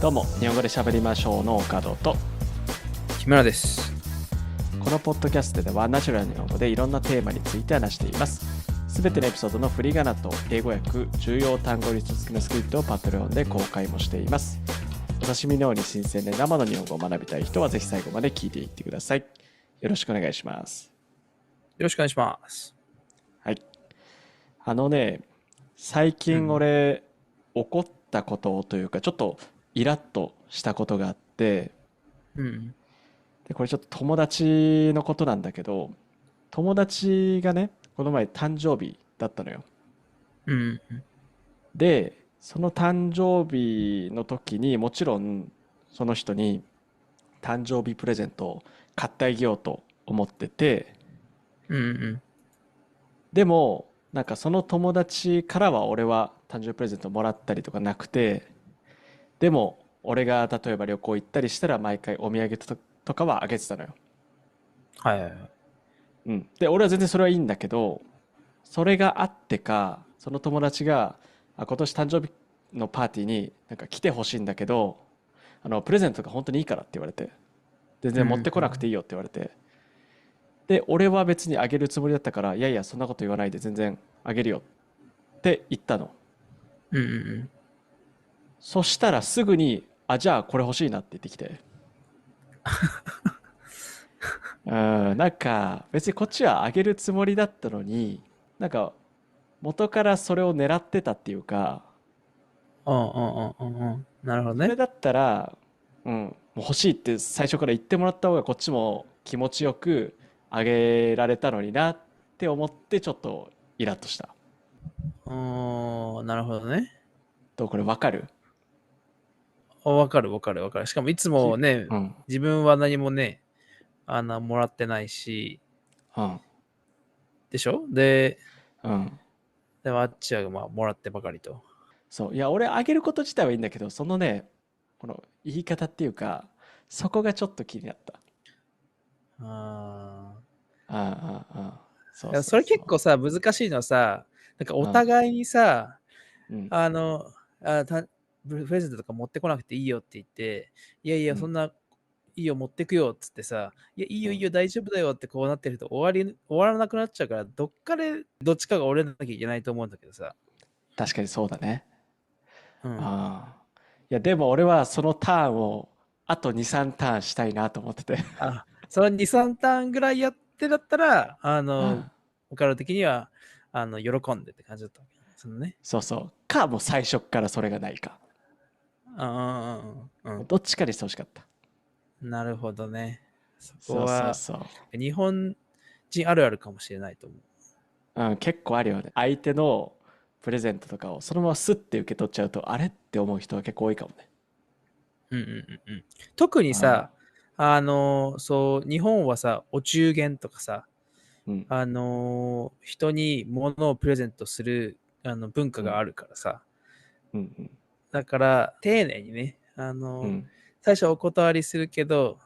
どうも日本語で喋りましょうの岡戸と、木村です。このポッドキャストではナチュラルな日本語でいろんなテーマについて話しています。すべてのエピソードの振り仮名と英語訳、重要単語リスト付きのスクリプトをパトレオンで公開もしています。お刺身のように新鮮で生の日本語を学びたい人はぜひ最後まで聞いていってください。よろしくお願いします。よろしくお願いします。はい。最近うん。俺怒ったことというかちょっとイラッとしたことがあって、うん。でこれちょっと友達のことなんだけど、友達がねこの前誕生日だったのよ。うん。でその誕生日の時にもちろんその人に誕生日プレゼントを買ってあげようと思ってて、うん。うん。でもなんかその友達からは俺は誕生日プレゼントもらったりとかなくて、でも俺が例えば旅行行ったりしたら毎回お土産とかはあげてたのよ。はいはいはい。うん。で俺は全然それはいいんだけど、それがあってかその友達が今年誕生日のパーティーになんか来てほしいんだけど、プレゼントが本当にいいからって言われて、全然持ってうん。こなくていいよって言われて、で俺は別にあげるつもりだったから、いやいやそんなこと言わないで全然あげるよって言ったの。うん。うん。そしたらすぐに、じゃあこれ欲しいなって言ってきて、なんか別にこっちはあげるつもりだったのに、なんか元からそれを狙ってたっていうか、うん。うん。うん。うん。なるほどね。それだったら、もう欲しいって最初から言ってもらった方がこっちも気持ちよくあげられたのになって思ってちょっとイラッとした。なるほどね。これわかる？わかるわかるわかる。しかもいつきもね、うん、自分は何もね、もらってないし、うん、でしょで、うん。でもあっちはまあ、もらってばかりと。そう。いや、俺あげること自体はいいんだけど、そのね、この言い方っていうか、そこがちょっと気になった。あそうそれそうそう。結構さ、難しいのはさ、なんかおうん、互いにさ、うん、あの、あ、たプレゼントとか持ってこなくていいよって言って、いやいや、そうん、んないいよ、持ってくよっつってさ、いや、いいうん。よいいよ、大丈夫だよってこうなってると終わらなくなっちゃうから、どっかでどっちかが折れなきゃいけないと思うんだけどさ。確かにそうだね。うん。ああ。いや、でも俺はそのターンをあと2、3ターンしたいなと思ってて。その2、3ターンぐらいやってだったら、うん。オカル的には、喜んでって感じだったわけ。そのね。そうそう。か、もう最初っからそれがないか。うん。どっちかにしてほしかった。なるほどね。そこそうそうは、そ日本人あるあるかもしれないと思う。う。うん、結構あるよね。相手のプレゼントとかをそのままスッて受け取っちゃうと、あれって思う人は結構多いかもね。特にさ、あそう、日本はさ、お中元とかさ、うん、人に物をプレゼントする、文化うん、があるからさ。うん、だから、丁寧にね、うん、最初お断りするけど、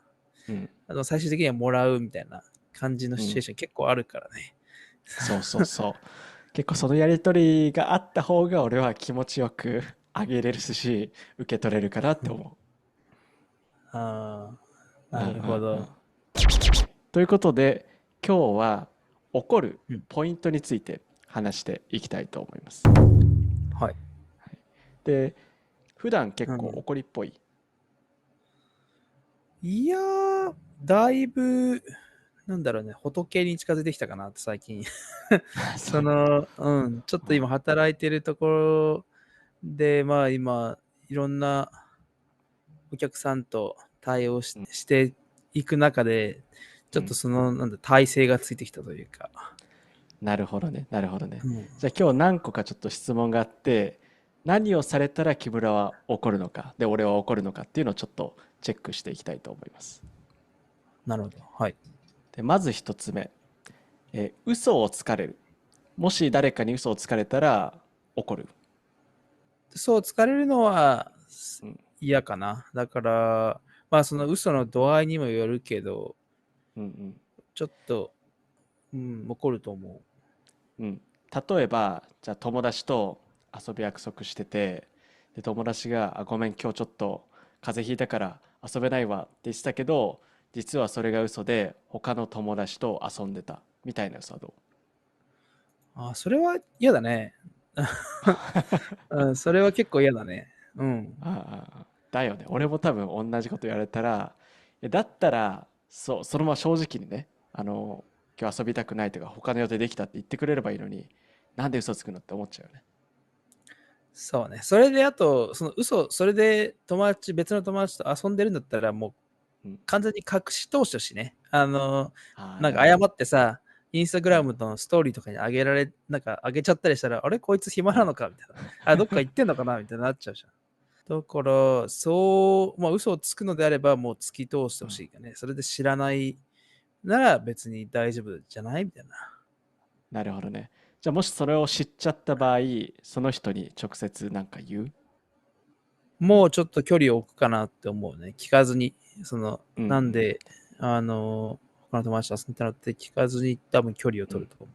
うん、最終的にはもらうみたいな感じのうん。シチュエーション結構あるからね。そうそうそう。結構そのやりとりがあった方が俺は気持ちよくあげれるし、受け取れるかなって思ああ、う。うんうなるほど。んうん。ということで、今日は怒るうん。ポイントについて話していきたいと思います。はい。で、普段結構うん。怒りっぽい？いやー、だいぶ、なんだろうね、仏に近づいてきたかなって最近。そうなんだ。ちょっと今働いてるところで、まあ今、いろんなお客さんと対応しうん、していく中で、ちょっとうん。なんだ、体勢がついてきたというか。なるほどね、なるほどね。うん。じゃあ今日何個かちょっと質問があって、何をされたら木村は怒るのか、で、俺は怒るのかっていうのをちょっとチェックしていきたいと思います。なるほど。はい。で、まず一つ目、嘘をつかれる。もし誰かに嘘をつかれたら怒る。そう、疲れるのはうん、嫌かな。だから、まあその嘘の度合いにもよるけど、うん、ちょっと、怒ると思うん。例えば、じゃあ友達と遊ぶ約束してて、で、友達が、ごめん、今日ちょっと風邪ひいたから遊べないわって言ってたけど、実はそれが嘘で他の友達と遊んでたみたいな嘘はどう？あ、それは嫌だね。うん、それは結構嫌だね。うん。だよね。俺も多分同じこと言われたら、だったら、そのまま正直にね、今日遊びたくないとか、他の予定できたって言ってくれればいいのに、なんで嘘つくのって思っちゃうよね。そうね。それで、あと、その嘘、それで別の友達と遊んでるんだったら、もううん。完全に隠し通してほしいね。ああ、なんか誤なるほど。ってさ、インスタグうん。ラムのストーリーとかになんか上げちゃったりしたら、あれこいつ暇うん。なのかみたいな。あ、どっか行ってんのかなみたいになっちゃうじゃん。だから、まあ嘘をつくのであれば、もう突き通してうん。ほしいかね。それで知らないなら別に大丈夫じゃないみたいな。なるほどね。じゃあもしそれを知っちゃった場合、その人に直接なんか言う？もうちょっと距離を置くかなって思うね。聞かずに。うんうん。なんで、他の友達と遊んでたのって聞かずに多分距離をうん。取ると思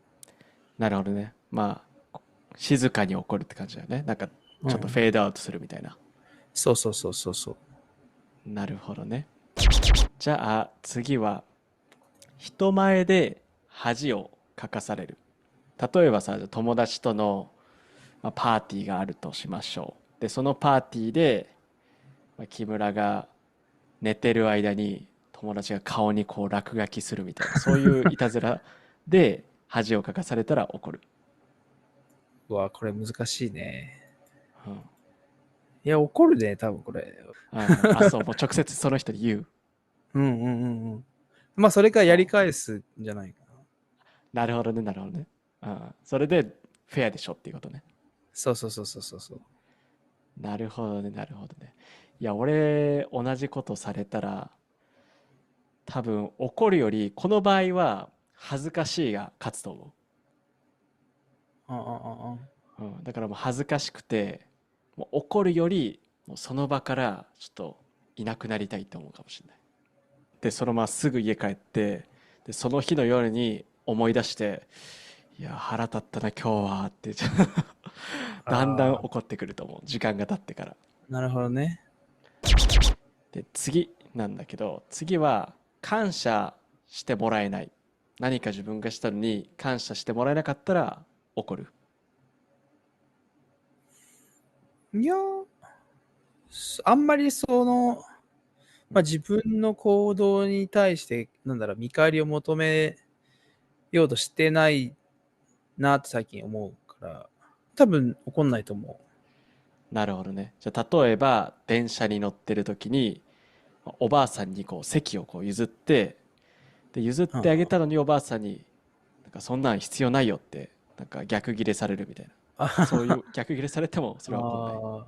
なるほどね。まあ、静かに怒るって感じだよね。なんか、う。うちょっとフん。ェードアウトするみたいな。そうそうそうそうそう。なるほどね。じゃあ次は、人前で恥をかかされる。例えばさ、友達との、パーティーがあるとしましょう。で、そのパーティーで、木村が寝てる間に友達が顔にこう落書きするみたいな、そういういたずらで恥をかかされたら怒る。うわ、これ難しいね。うん。いや、怒るね、多分これ。そう、もう直接その人に言う。うんうんうんうん。まあ、それからやりそ返すんじゃないかな。う。なるほどね、なるほどね。それでフェアでしょっていうことね。そうそうそうそうそうそう。なるほどね、なるほどね。いや、俺、同じことされたら、多分怒るより、この場合は恥ずかしいが勝つと思ああああ。う。だからもう恥ずかしくて、もう怒るより、もうその場からちょっといなくなりたいと思うかもしれない。で、そのまますぐ家帰って、で、その日の夜に思い出して、いや、腹立ったな、今日は、ってだんだんああ、怒ってくると思う。時間が経ってから。なるほどね。で、次なんだけど、次は感謝してもらえない。何か自分がしたのに感謝してもらえなかったら怒る。いや、あんまりうん。まあ、自分の行動に対して、なんだろう、見返りを求めようとしてないなって最近思うから、多分怒んないと思なるほどね。じゃあ例えば電車に乗ってる時におばあさんにこう席をこう譲って、で譲っう。うん。てあげたのにおばあさんになんかそんなん必要ないよってなんか逆ギレされるみたいな。そういう逆ギレされてもそれは怒んない？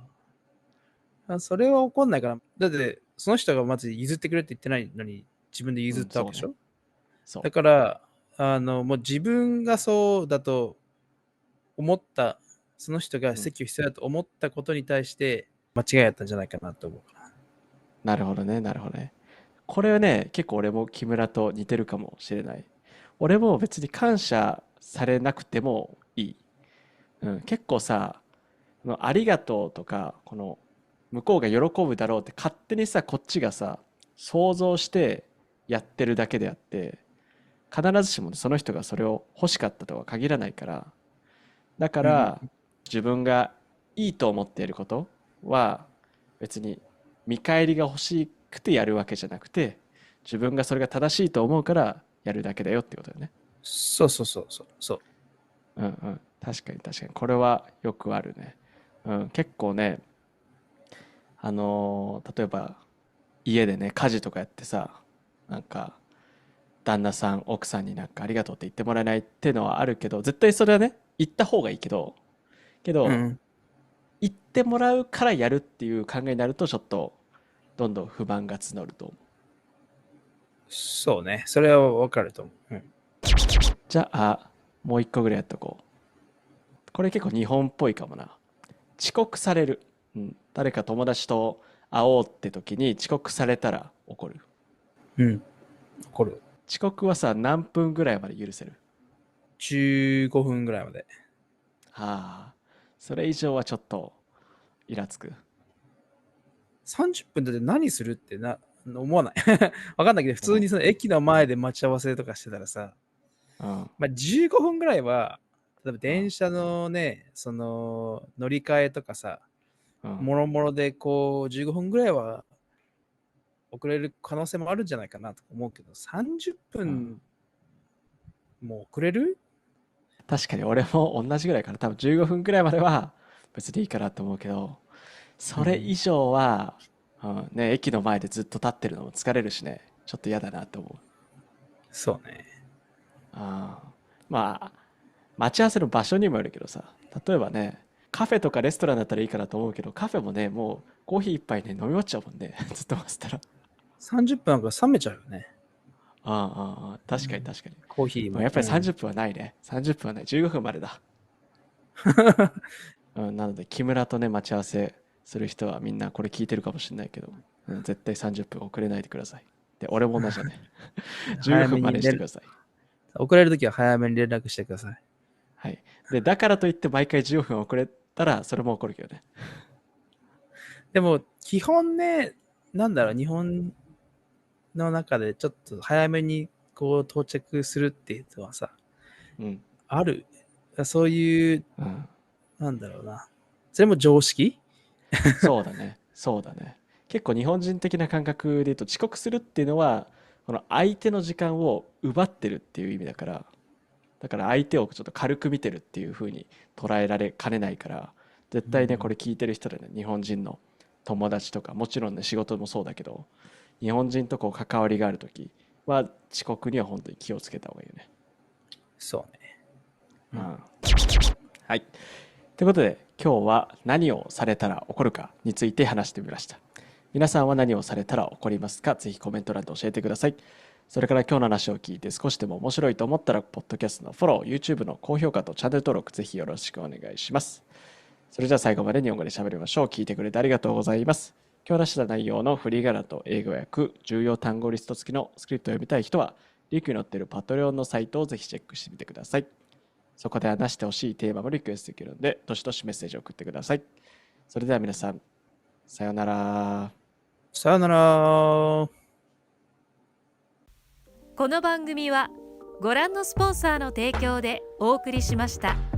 ああ、それは怒んないから。だって、その人がまず譲ってくれって言ってないのに、自分で譲っうん、そうね。たわけでしょ。だそから、もう自分がそうだと思った、その人がう。うん。席を必要だと思ったことに対して、間違いやったんじゃないかなと思うから。なるほどね、なるほどね。これはね、結構俺も木村と似てるかもしれない。俺も別に感謝されなくてもいい。結構さ、ありがとうとか、この向こうが喜ぶだろうって勝手にさ、こっちがさ、想像してやってるだけであって、必ずしもその人がそれを欲しかったとは限らないから、だかうんうらん。自分がいいと思っていることは別に見返りが欲しくてやるわけじゃなくて、自分がそれが正しいと思うからやるだけだよってことよね。そうそうそうそう。そう。うんうん。確かに確かに。これはよくあるね。結構ね、例えば家でね、家事とかやってさ、なんか旦那さん、奥さんになんかありがとうって言ってもらえないっていうのはあるけど、絶対それはね、言った方がいいけど、うん。言ってもらうからやるっていう考えになるとちょっとどんどん不満が募ると思う。そうね。それはわかると思う。うん。じゃあもう一個ぐらいやっとこう。これ結構日本っぽいかもな。遅刻される。誰か友達と会おうって時に遅刻されたら怒る？うん。怒る。遅刻はさ、何分ぐらいまで許せる？15分ぐらいまで。はあ、それ以上はちょっとイラつく。30分だって何するって思わない。わかんないけど、普通にその駅の前で待ち合わせとかしてたらさ、うん。まあ、15分ぐらいは、例えば電車のね、その乗り換えとかさ、うん。もろもろでこう15分ぐらいは遅れる可能性もあるんじゃないかなと思うけど、30分も遅れる？確かに俺も同じぐらいかな。多分15分ぐらいまでは別にいいかなと思うけど、それ以上は、うんね、駅の前でずっと立ってるのも疲れるしね、ちょっと嫌だなと思う。そうね。ああ、まあ、待ち合わせの場所にもよるけどさ、例えばね、カフェとかレストランだったらいいかなと思うけど、カフェもね、もうコーヒー一杯ね、飲み終わっちゃうもんね。ずっと待ってたら。30分なんか冷めちゃうよね。確かに確かに。コーヒーも。やっぱり30分はないね。30分はない。15分までだ。なので、木村とね、待ち合わせする人はみんなこれ聞いてるかもしれないけど、絶対30分遅れないでください。で、俺も同じだね。15早め分までににしてください。遅れるときは早めに連絡してください。はい。で、だからといって毎回15分遅れたら、それも怒るけどね。でも、基本ね、なんだろう、日本の中でちょっと早めにこう到着するっていうのはさ、うん。ある。そういう、うん。なんだろうな。それも常識？そうだね。そうだね。結構日本人的な感覚で言うと遅刻するっていうのは、この相手の時間を奪ってるっていう意味だから、だから相手をちょっと軽く見てるっていう風に捉えられかねないから、絶対ね、これ聞いてる人でね、日本人の友達とか、もちろんね、仕事もそうだけど、日本人とこう関わりがあるときは遅刻には本当に気をつけた方がいいよね。そうね。うん。はい。ということで、今日は何をされたら怒るかについて話してみました。皆さんは何をされたら怒りますか？ぜひコメント欄で教えてください。それから今日の話を聞いて少しでも面白いと思ったら、ポッドキャストのフォロー、YouTube の高評価とチャンネル登録、ぜひよろしくお願いします。それじゃあ最後まで日本語で喋りましょう。聞いてくれてありがとうございます。今日話した内容のフリーガナと英語訳、重要単語リスト付きのスクリプトを読みたい人は、リンクに載っているパトレオンのサイトをぜひチェックしてみてください。そこで話してほしいテーマもリクエストできるので、どしどしメッセージを送ってください。それでは皆さん、さようなら。さよなら。この番組はご覧のスポンサーの提供でお送りしました。